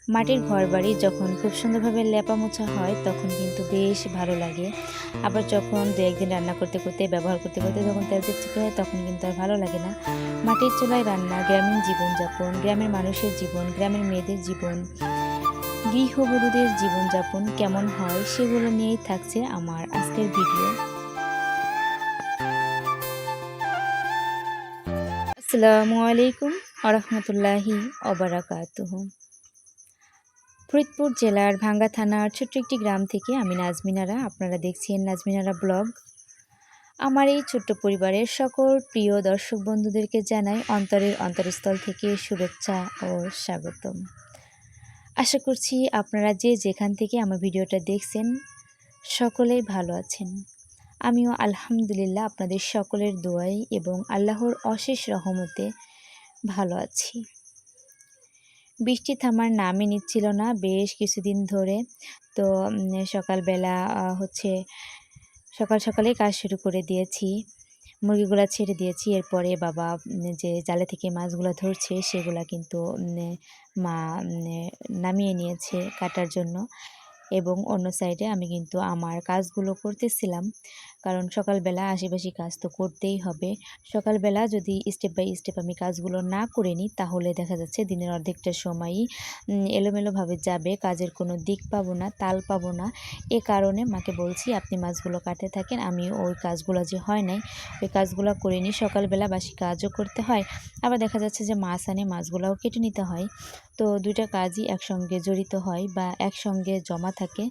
মাটির ঘরবাড়ি যখন খুব সুন্দরভাবে লেপা মোছা হয় তখন কিন্তু বেশ ভালো লাগে। আবার যখন দু একদিন রান্না করতে করতে ব্যবহার করতে করতে যখন তেল চিটচিটে হয় তখন কিন্তু আর ভালো লাগে না। মাটির চুলায় রান্না, গ্রামীণ জীবনযাপন, গ্রামের মানুষের জীবন, গ্রামের মেয়েদের জীবন, গৃহবধূদের জীবনযাপন কেমন হয় সেগুলো নিয়েই থাকছে আমার আজকের ভিডিও। আসসালামু আলাইকুম ওয়া রাহমাতুল্লাহি ওয়া বারাকাতুহু। ফরিদপুর জেলার ভাঙ্গা থানার ছোট্ট একটি গ্রাম থেকে আমি নাজমিনারা, আপনারা দেখছেন নাজমিনারা ব্লগ। আমার এই ছোট্ট পরিবারের সকল প্রিয় দর্শক বন্ধুদেরকে জানাই অন্তরের অন্তরস্থল থেকে শুভেচ্ছা ও স্বাগতম। আশা করছি আপনারা যে যেখান থেকে আমার ভিডিওটা দেখছেন সকলেই ভালো আছেন। আমিও আলহামদুলিল্লাহ আপনাদের সকলের দোয়ায় এবং আল্লাহর অশেষ রহমতে ভালো আছি। বৃষ্টি থামার নামই নিচ্ছিল না বেশ কিছুদিন ধরে। তো সকালবেলা সকালেই কাজ শুরু করে দিয়েছি। মুরগিগুলা ছেড়ে দিয়েছি। এরপরে বাবা যে জালে থেকে মাছগুলা ধরছে সেগুলা কিন্তু মা নামিয়ে নিয়েছে কাটার জন্য। এবং অন্য সাইডে আমি কিন্তু আমার কাজগুলো করতেছিলাম। কারণ সকালবেলা আশেপাশে কাজ তো করতেই হবে। সকালবেলা যদি স্টেপ বাই স্টেপ আমি কাজগুলো না করে নিই তাহলে দেখা যাচ্ছে দিনের অর্ধেকটা সময়ই এলোমেলোভাবে যাবে। কাজের কোনো দিক পাবো না, তাল পাবো না। এ কারণে মাকে বলছি আপনি মাছগুলো কাটতে থাকেন, আমি ওই কাজগুলো যে হয় নাই ওই কাজগুলো করে নিই। সকালবেলা বাসি কাজও করতে হয়, আবার দেখা যাচ্ছে যে মাছ আনে মাছগুলোও কেটে নিতে হয়। তো দুইটা কাজই একসঙ্গে জড়িত হয় বা একসঙ্গে জমা থাকে।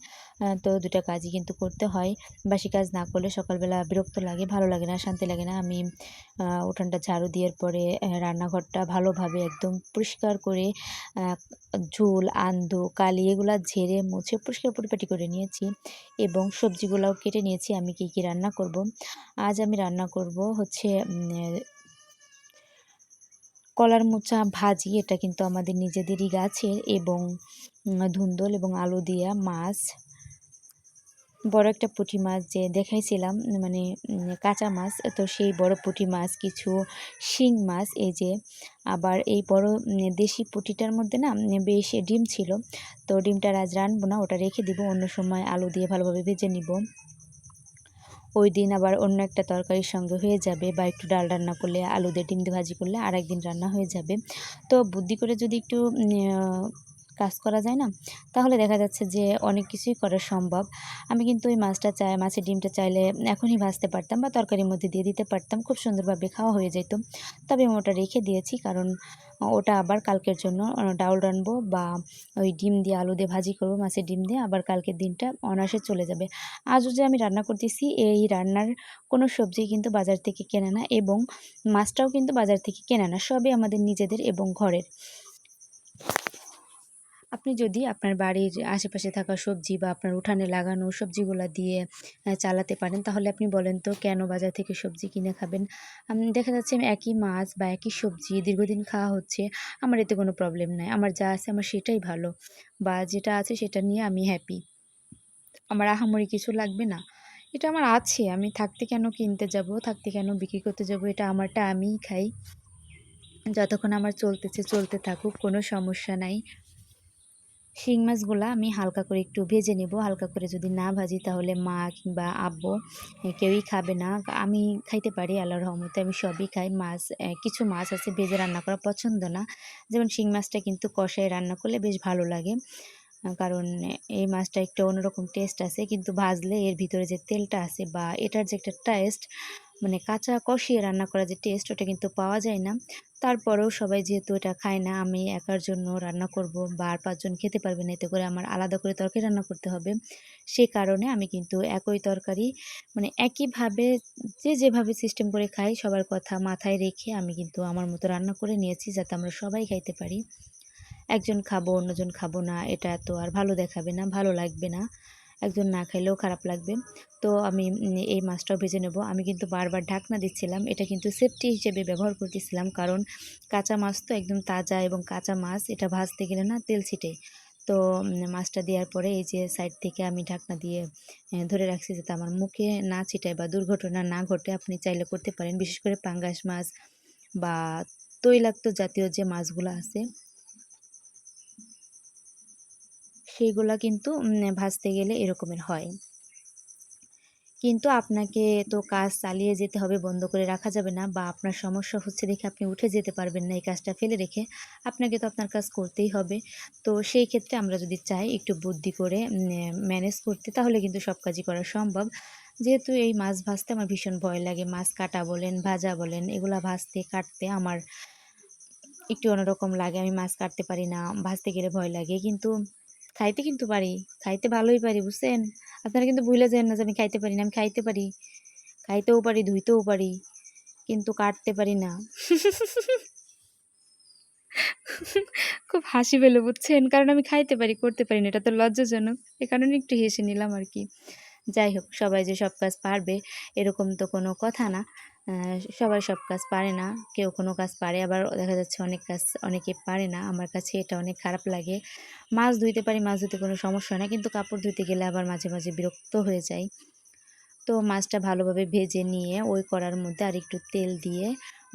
তো দুটা কাজই কিন্তু করতে হয়। বাসি কাজ না করলে সকালবেলা বিরক্ত লাগে, ভালো লাগে না, শান্তি লাগে না। আমি উঠানটা ঝাড়ু দেওয়ার পরে রান্নাঘরটা ভালোভাবে একদম পরিষ্কার করে ঝুল, আন্দু, কালি এগুলা ঝেড়ে মুছে পরিষ্কার পরিপাটি করে নিয়েছি এবং সবজিগুলাও কেটে নিয়েছি। আমি কী কী রান্না করব। আজ আমি রান্না করব হচ্ছে কলার মোচা ভাজি। এটা কিন্তু আমাদের নিজেদেরই গাছের এবং ধুন্দল এবং আলু দিয়া মাছ, বড় একটা পুঁটি মাছ যে দেখাইছিলাম মানে কাঁচা মাছ, তো সেই বড় পুঁটি মাছ, কিছু শিং মাছ, এই যে আবার এই বড় দেশি পুঁটিটার মধ্যে না বেশ ডিম ছিল। তো ডিমটা আজ রানবো না, ওটা রেখে দিব, অন্য সময় আলু দিয়ে ভালোভাবে ভেজে নিব। ওই দিন আবার অন্য একটা তরকারির সঙ্গে হয়ে যাবে, বা একটু ডাল রান্না করলে আলু দিয়ে ডিম দিয়ে ভাজি করলে আর একদিন রান্না হয়ে যাবে। তো বুদ্ধি করে যদি একটু কাজ করা যায় না, তাহলে দেখা যাচ্ছে যে অনেক কিছুই করা সম্ভব। আমি কিন্তু ওই মাছের ডিমটা চাইলে এখনই ভাজতে পারতাম বা তরকারির মধ্যে দিয়ে দিতে পারতাম, খুব সুন্দরভাবে খাওয়া হয়ে যেত। তবে আমি ওটা রেখে দিয়েছি, কারণ ওটা আবার কালকের জন্য ডাউল রানবো বা ওই ডিম দিয়ে আলু দিয়ে ভাজি করবো, মাছের ডিম দিয়ে, আবার কালকের দিনটা অনায়াসে চলে যাবে। আজও যে আমি রান্না করতেছি, এই রান্নার কোনো সবজি কিন্তু বাজার থেকে কেনে না এবং মাছটাও কিন্তু বাজার থেকে কেনে না, সবই আমাদের নিজেদের এবং ঘরের। আপনি যদি আপনার বাড়ির আশেপাশে থাকা সবজি বা আপনার উঠানে লাগানো সবজিগুলা দিয়ে চালাতে পারেন, তাহলে আপনি বলেন তো কেন বাজার থেকে সবজি কিনে খাবেন? দেখা যাচ্ছে একই মাছ বা একই সবজি দীর্ঘদিন খাওয়া হচ্ছে, আমার এতে কোনো প্রবলেম নাই। আমার যা আছে আমার সেটাই ভালো, বা যেটা আছে সেটা নিয়ে আমি হ্যাপি। আমার আহামরি কিছু লাগবে না। এটা আমার আছে, আমি থাকতে কেন কিনতে যাব, থাকতে কেন বিক্রি করতে যাব? এটা আমারটা আমিই খাই। যতক্ষণ আমার চলতেছে চলতে থাকুক, কোনো সমস্যা নাই। শিং মাছগুলা আমি হালকা করে একটু ভেজে নেব। হালকা করে যদি না ভাজি তাহলে মা কিংবা আব্বু কেউই খাবে না। আমি খাইতে পারি, আল্লাহর রহমতে আমি সবই খাই। কিছু মাছ আছে ভেজে রান্না করা পছন্দ না। যেমন শিং মাছটা কিন্তু কষায় রান্না করলে বেশ ভালো লাগে। কারণ এই মাছটা একটু অন্যরকম টেস্ট আছে, কিন্তু ভাজলে এর ভিতরে যে তেলটা আছে বা এটার যে একটা টেস্ট, মানে কাঁচা কষিয়ে রান্না করা যে টেস্ট, ওটা কিন্তু পাওয়া যায় না। তারপরেও সবাই যেহেতু এটা খায় না, আমি একার জন্য রান্না করব বা আর ৫ জন খেতে পারবে না, এতে করে আমার আলাদা করে তরকারি রান্না করতে হবে। সে কারণে আমি কিন্তু একই তরকারি, মানে একইভাবে যে যেভাবে সিস্টেম করে খাই সবার কথা মাথায় রেখে আমি কিন্তু আমার মতো রান্না করে নিয়েছি, যাতে আমরা সবাই খাইতে পারি। একজন খাবো অন্যজন খাবো না, এটা তো আর ভালো দেখাবে না, ভালো লাগবে না। একজন না খাইলেও খারাপ লাগবে। তো আমি এই মাছটাও ভেজে নেব। আমি কিন্তু বারবার ঢাকনা দিচ্ছিলাম, এটা কিন্তু সেফটি হিসেবে ব্যবহার করতেছিলাম, কারণ কাঁচা মাছ তো একদম তাজা, এবং কাঁচা মাছ এটা ভাজতে গেলে না তেল ছিটে। তো মাছটা দেওয়ার পরে এই যে সাইড থেকে আমি ঢাকনা দিয়ে ধরে রাখছি, যাতে আমার মুখে না ছিটায় বা দুর্ঘটনা না ঘটে। আপনি চাইলে করতে পারেন, বিশেষ করে পাঙ্গাস মাছ বা তৈলাক্ত জাতীয় যে মাছগুলো আছে সেইগুলা কিন্তু ভাজতে গেলে এরকমের হয়। কিন্তু আপনাকে তো কাজ চালিয়ে যেতে হবে, বন্ধ করে রাখা যাবে না, বা আপনার সমস্যা হচ্ছে দেখে আপনি উঠে যেতে পারবেন না এই কাজটা ফেলে রেখে। আপনাকে তো আপনার কাজ করতেই হবে। তো সেই ক্ষেত্রে আমরা যদি চাই একটু বুদ্ধি করে ম্যানেজ করতে, তাহলে কিন্তু সব কাজই করা সম্ভব। যেহেতু এই মাছ ভাজতে আমার ভীষণ ভয় লাগে। মাছ কাটা বলেন, ভাজা বলেন, এগুলা ভাজতে কাটতে আমার একটু অন্যরকম লাগে। আমি মাছ কাটতে পারি না, ভাজতে গেলে ভয় লাগে। কিন্তু খাইতে কিন্তু পারি। খাইতে ভালোই পারি, বুঝছেন? আপনারা কিন্তু ভুইলা যায়েন না যে আমি খাইতে পারি না। আমি খাইতে পারি। খাইতেও পারি, ধুইতেও পারি। কিন্তু কাটতে পারি না। খুব হাসি পেল, বুঝছেন? কারণ আমি খাইতে পারি, করতে পারি না। এটা তো লজ্জাজনক। এ কারণে একটু হেসে নিলাম আরকি। যাই হোক, সবাই যে সব কাজ পারবে এরকম তো কোনো কথা না। আ সবাই সব কাজ পারে না। কেউ কোনো কাজ পারে, আবার দেখা যাচ্ছে অনেক কাজ অনেকে পারে না। আমার কাছে এটা অনেক খারাপ লাগে। মাছ ধুইতে পারি, মাছ ধুতে কোনো সমস্যা না। কিন্তু কাপড় ধুইতে গেলে আবার মাঝে, মাঝে বিরক্ত হয়ে যাই। তো মাছটা ভালোভাবে ভেজে নিয়ে ওই কড়ার মধ্যে আরেকটু তেল দিয়ে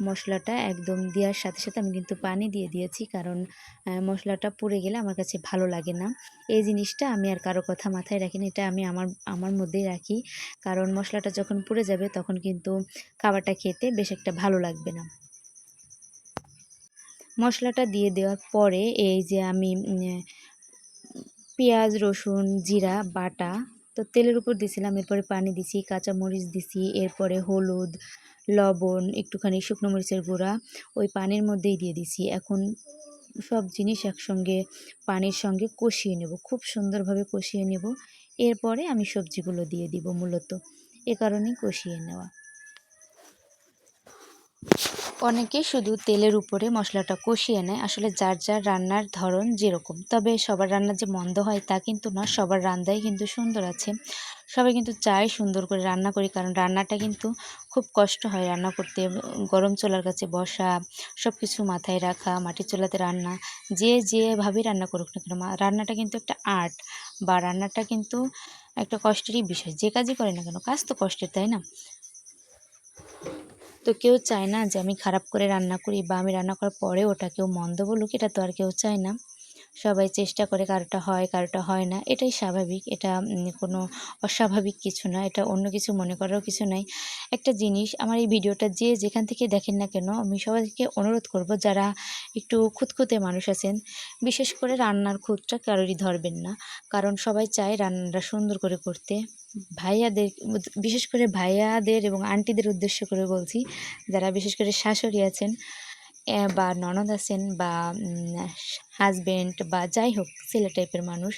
মশলাটা একদম দেওয়ার সাথে, সাথে আমি কিন্তু পানি দিয়ে দিয়েছি। কারণ মশলাটা পুড়ে গেলে আমার কাছে ভালো লাগে না। এই জিনিসটা আমি আর কারো কথা মাথায় রাখি না। এটা আমি আমার মধ্যেই রাখি। কারণ মশলাটা যখন পুড়ে যাবে তখন কিন্তু খাবারটা খেতে বেশ একটা ভালো লাগবে না। মশলাটা দিয়ে দেওয়ার পরে এই যে আমি পেঁয়াজ, রসুন, জিরা বাটা তো তেলের উপর দিছিলাম। এরপরে পানি দিছি, কাঁচামরিচ দিছি, এরপরে হলুদ, লবণ, একটুখানি শুকনো মরিচের গুঁড়া ওই পানির মধ্যেই দিয়ে দিছি। এখন সব জিনিস একসঙ্গে পানির সঙ্গে কষিয়ে নেব। খুব সুন্দরভাবে কষিয়ে নেব। এরপরে আমি সবজিগুলো দিয়ে দিব মূলত। এ কারণেই কষিয়ে নেওয়া। অনেকে শুধু তেলের উপরে মশলাটা কষিয়ে নেয়। আসলে যার যার রান্নার ধরন যেরকম। তবে সবার রান্না যে মন্দ হয় তা কিন্তু না। সবার রান্নাই কিন্তু সুন্দর আছে। সবাই কিন্তু চায় সুন্দর করে রান্না করি, কারণ রান্নাটা কিন্তু খুব কষ্ট হয় রান্না করতে। গরম চুলার কাছে বসা, সব কিছু মাথায় রাখা, মাটির চুলাতে রান্না, যে যেভাবেই রান্না করুক না কেন রান্নাটা কিন্তু একটা আর্ট, বা রান্নাটা কিন্তু একটা কষ্টেরই বিষয়। যে কাজই করে না কেন কাজ তো কষ্টের, তাই না? তো কেউ চায় না যে আমি খারাপ করে রান্না করি, বা আমি রান্না করার পরে ওটা কেউ মন্দ বলুক, এটা তো আর কেউ চায় না। সবাই চেষ্টা করে, কারোটা হয় কারোটা হয় না, এটাই স্বাভাবিক। এটা কোনো অস্বাভাবিক কিছু না, এটা অন্য কিছু মনে করারও কিছু নাই। একটা জিনিস, আমার এই ভিডিওটা যে যেখান থেকে দেখেন না কেন, আমি সবাইকে অনুরোধ করব, যারা একটু খুঁতখুঁতে মানুষ আছেন, বিশেষ করে রান্নার খুঁতটা কারোরই ধরবেন না। কারণ সবাই চায় রান্নাটা সুন্দর করে করতে। ভাইয়াদের, বিশেষ করে ভাইয়াদের এবং আন্টিদের উদ্দেশ্য করে বলছি, যারা বিশেষ করে শাশুড়ি আছেন বা ননদ আছেন, বা হাজবেন্ড, বা যাই হোক ছেলে টাইপের মানুষ,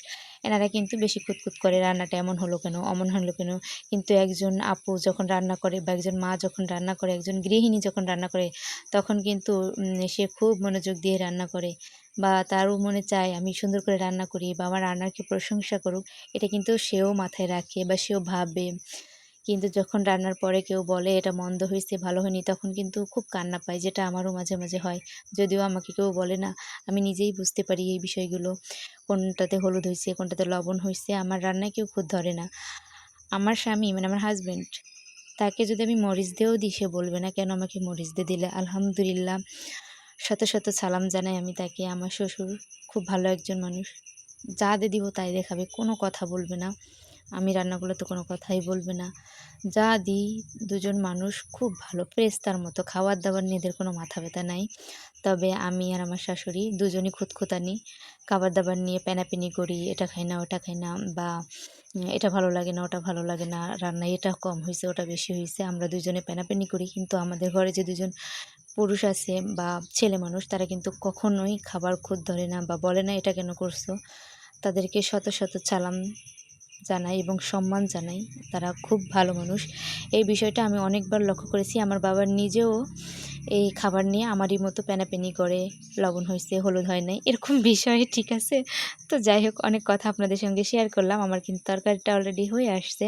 এনারা কিন্তু বেশি খুঁতখুঁত করে রান্নাটা এমন হলো কেন, অমন হলো কেন। কিন্তু একজন আপু যখন রান্না করে, বা একজন মা যখন রান্না করে, একজন গৃহিণী যখন রান্না করে, তখন কিন্তু সে খুব মনোযোগ দিয়ে রান্না করে, বা তারও মনে চায় আমি সুন্দর করে রান্না করি, বা আমার রান্নার কি প্রশংসা করুক। এটা কিন্তু সেও মাথায় রাখে, বা সেও ভাবে। কিন্তু যখন রান্নার পরে কেউ বলে এটা মন্দ হইছে, ভালো হয়নি, তখন কিন্তু খুব কান্না পায়, যেটা আমারও মাঝে, মাঝে হয়। যদিও আমাকে কেউ বলে না, আমি নিজেই বুঝতে পারি এই বিষয়গুলো। কোনটাতে হলুদ হইছে, কোনটাতে লবণ হইছে। আমার রান্নায় কেউ খুঁত ধরে না। আমার স্বামী মানে আমার হাসব্যান্ড, তাকে যদি আমি মরিচ দিয়েও দিই, সে বলবে না কেন আমাকে মরিচ দিয়ে দিলে। আলহামদুলিল্লাহ, শত, শত সালাম জানাই আমি তাকে। আমার শ্বশুর খুব ভালো একজন মানুষ। যা দিয়ে দিব তাই দেখাবে, কোনো কথা বলবে না। আমি রান্নাগুলোতে কোনো কথাই বলবে না। যা দিই, দুজন মানুষ খুব ভালো, ফেরেশতার মতো। খাবার-দাবার নিয়ে এদের কোনো মাথা ব্যথা নাই। তবে আমি আর আমার শাশুড়ি দুজনই খুঁতখুঁতানি। খাবার-দাবার নিয়ে পেনাপেনি করি, এটা খাই না, ওটা খাই না, বা এটা ভালো লাগে না, ওটা ভালো লাগে না, রান্নায় এটা কম হইছে, ওটা বেশি হইছে। আমরা দুজনে পেনাপেনি করি। কিন্তু আমাদের ঘরে যে দুজন পুরুষ আছে বা ছেলে মানুষ, তারা কিন্তু কখনোই খাবার খুঁত ধরে না, বা বলে না এটা কেন করছো। তাদেরকে শত, শত সালাম জানাই এবং সম্মান জানাই। তারা খুব ভালো মানুষ। এই বিষয়টা আমি অনেকবার লক্ষ্য করেছি। আমার বাবা নিজেও এই খাবার নিয়ে আমারই মতো পেনাপেনি করে, লবণ হইছে, হলুদ হয় নাই, এরকম বিষয়ে, ঠিক আছে? তো যাই হোক, অনেক কথা আপনাদের সঙ্গে শেয়ার করলাম। আমার কিন্তু তরকারিটা অলরেডি হয়ে আসছে।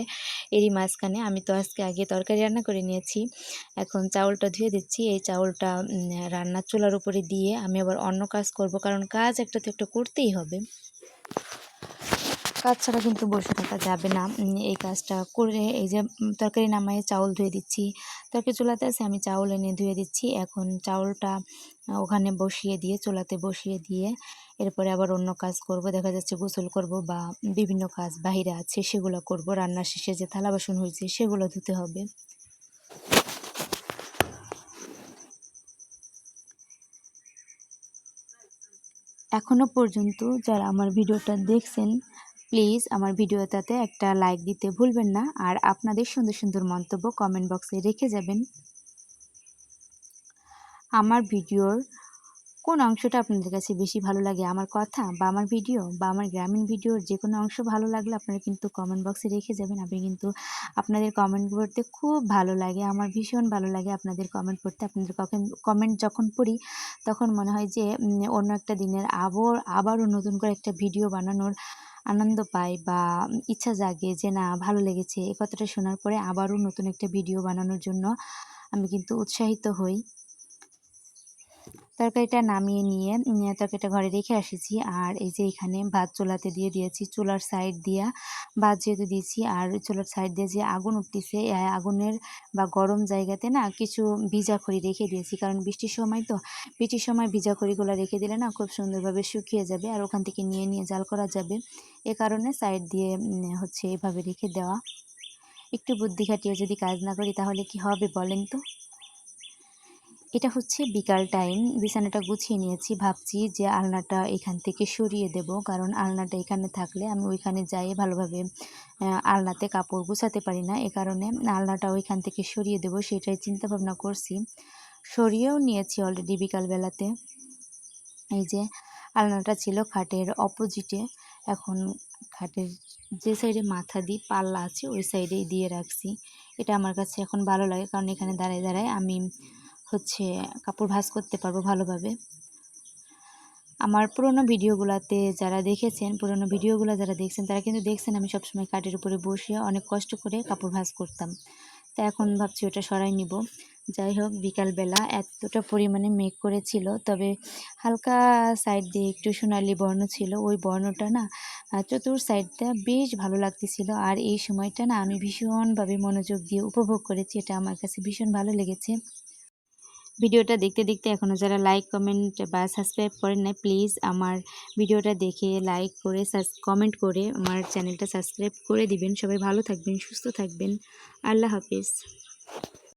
এরই মাঝখানে আমি তো আগে তরকারি রান্না করে নিয়েছি। এখন চাউলটা ধুয়ে দিচ্ছি। এই চাউলটা রান্নার চুলার উপরে দিয়ে আমি আবার অন্য কাজ করব। কারণ কাজ একটা তো একটা করতেই হবে। কাজ ছাড়া কিন্তু বসে থাকা যাবে না। এই কাজটা করে এই যে তরকারি নামায়ে চাউল ধুয়ে দিচ্ছি। তরকারি চুলাতে আছে, আমি চাউল এনে ধুয়ে দিচ্ছি। এখন চাউলটা ওখানে বসিয়ে দিয়ে, চুলাতে বসিয়ে দিয়ে এরপরে আবার অন্য কাজ করব। দেখা যাচ্ছে গোসল করব বা বিভিন্ন কাজ বাহিরে আছে সেগুলো করব। রান্না শেষে যে থালা বাসন হয়েছে সেগুলো ধুতে হবে। এখনও পর্যন্ত যারা আমার ভিডিওটা দেখছেন, প্লিজ আমার ভিডিওটাতে একটা লাইক দিতে ভুলবেন না। আর আপনাদের সুন্দর সুন্দর মন্তব্য কমেন্ট বক্সে রেখে যাবেন। আমার ভিডিওর কোন অংশটা আপনাদের কাছে বেশি ভালো লাগে, আমার কথা বা আমার ভিডিও বা আমার গ্রামীণ ভিডিওর যে কোনো অংশ ভালো লাগলে আপনারা কিন্তু কমেন্ট বক্সে রেখে যাবেন। আমি কিন্তু আপনাদের কমেন্ট পড়তে খুব ভালো লাগে, আমার ভীষণ ভালো লাগে আপনাদের কমেন্ট পড়তে। আপনাদের কমেন্ট যখন পড়ি তখন মনে হয় যে অন্য একটা দিনের আবারও নতুন করে একটা ভিডিও বানানোর আনন্দ পাই বা ইচ্ছা জাগে যে না ভালো লেগেছে। এই কথাটা শোনার পরে আবারও নতুন একটা ভিডিও বানানোর জন্য আমি কিন্তু উৎসাহিত হই। তরকারিটা নামিয়ে নিয়ে তরকারিটা ঘরে রেখে এসেছি। আর এই যে এখানে ভাত চুলাতে দিয়ে দিয়েছি। চুলার সাইড দিয়া ভাত যেহেতু দিয়েছি আর চুলার সাইড দিয়ে যে আগুন উঠতেছে, আগুনের বা গরম জায়গাতে না কিছু ভিজা খড়ি রেখে দিয়েছি। কারণ বৃষ্টির সময় তো, বৃষ্টির সময় ভিজা খড়িগুলো রেখে দিলে না খুব সুন্দরভাবে শুকিয়ে যাবে আর ওখান থেকে নিয়ে নিয়ে জাল করা যাবে। এ কারণে সাইড দিয়ে হচ্ছে এভাবে রেখে দেওয়া। একটু বুদ্ধি খাটিয়ে যদি কাজ না করি তাহলে কি হবে বলেন তো? এটা হচ্ছে বিকাল টাইম, বিছানাটা গুছিয়ে নিয়েছি। ভাবছি যে আলনাটা এখান থেকে সরিয়ে দেব, কারণ আলনাটা এখানে থাকলে আমি ওইখানে যাই ভালোভাবে আলনাতে কাপড় গুছাতে পারি না। এ কারণে আলনাটা ওইখান থেকে সরিয়ে দেব, সেটাই চিন্তা ভাবনা করছি। সরিয়েও নিয়েছি অলরেডি বিকালবেলাতে। এই যে আলনাটা ছিল খাটের অপোজিটে, এখন খাটের যে সাইডে মাথা দিই পাল্লা আছে ওই সাইডেই দিয়ে রাখছি। এটা আমার কাছে এখন ভালো লাগে, কারণ এখানে দাঁড়ায় দাঁড়ায় আমি হচ্ছে কাপড় ভাঁজ করতে পারবো ভালোভাবে। আমার পুরোনো ভিডিওগুলোতে যারা দেখেছেন, পুরোনো ভিডিওগুলো যারা দেখছেন তারা কিন্তু দেখছেন আমি সবসময় কাঠের উপরে বসে অনেক কষ্ট করে কাপড় ভাঁজ করতাম। তা এখন ভাবছি ওটা সরাই নিব। যাই হোক, বিকালবেলা এতটা পরিমাণে মেঘ করেছিল, তবে হালকা সাইড দিয়ে একটু সোনালি বর্ণ ছিল। ওই বর্ণটা না চতুর সাইডটা বেশ ভালো লাগতেছিল। আর এই সময়টা না আমি ভীষণভাবে মনোযোগ দিয়ে উপভোগ করেছি, এটা আমার কাছে ভীষণ ভালো লেগেছে। ভিডিওটা দেখতে দেখতে এখনও যারা লাইক কমেন্ট বা সাবস্ক্রাইব করেন নাই, প্লিজ আমার ভিডিওটা দেখে লাইক করে কমেন্ট করে আমার চ্যানেলটা সাবস্ক্রাইব করে দিবেন। সবাই ভালো থাকবেন, সুস্থ থাকবেন। আল্লাহ হাফিজ।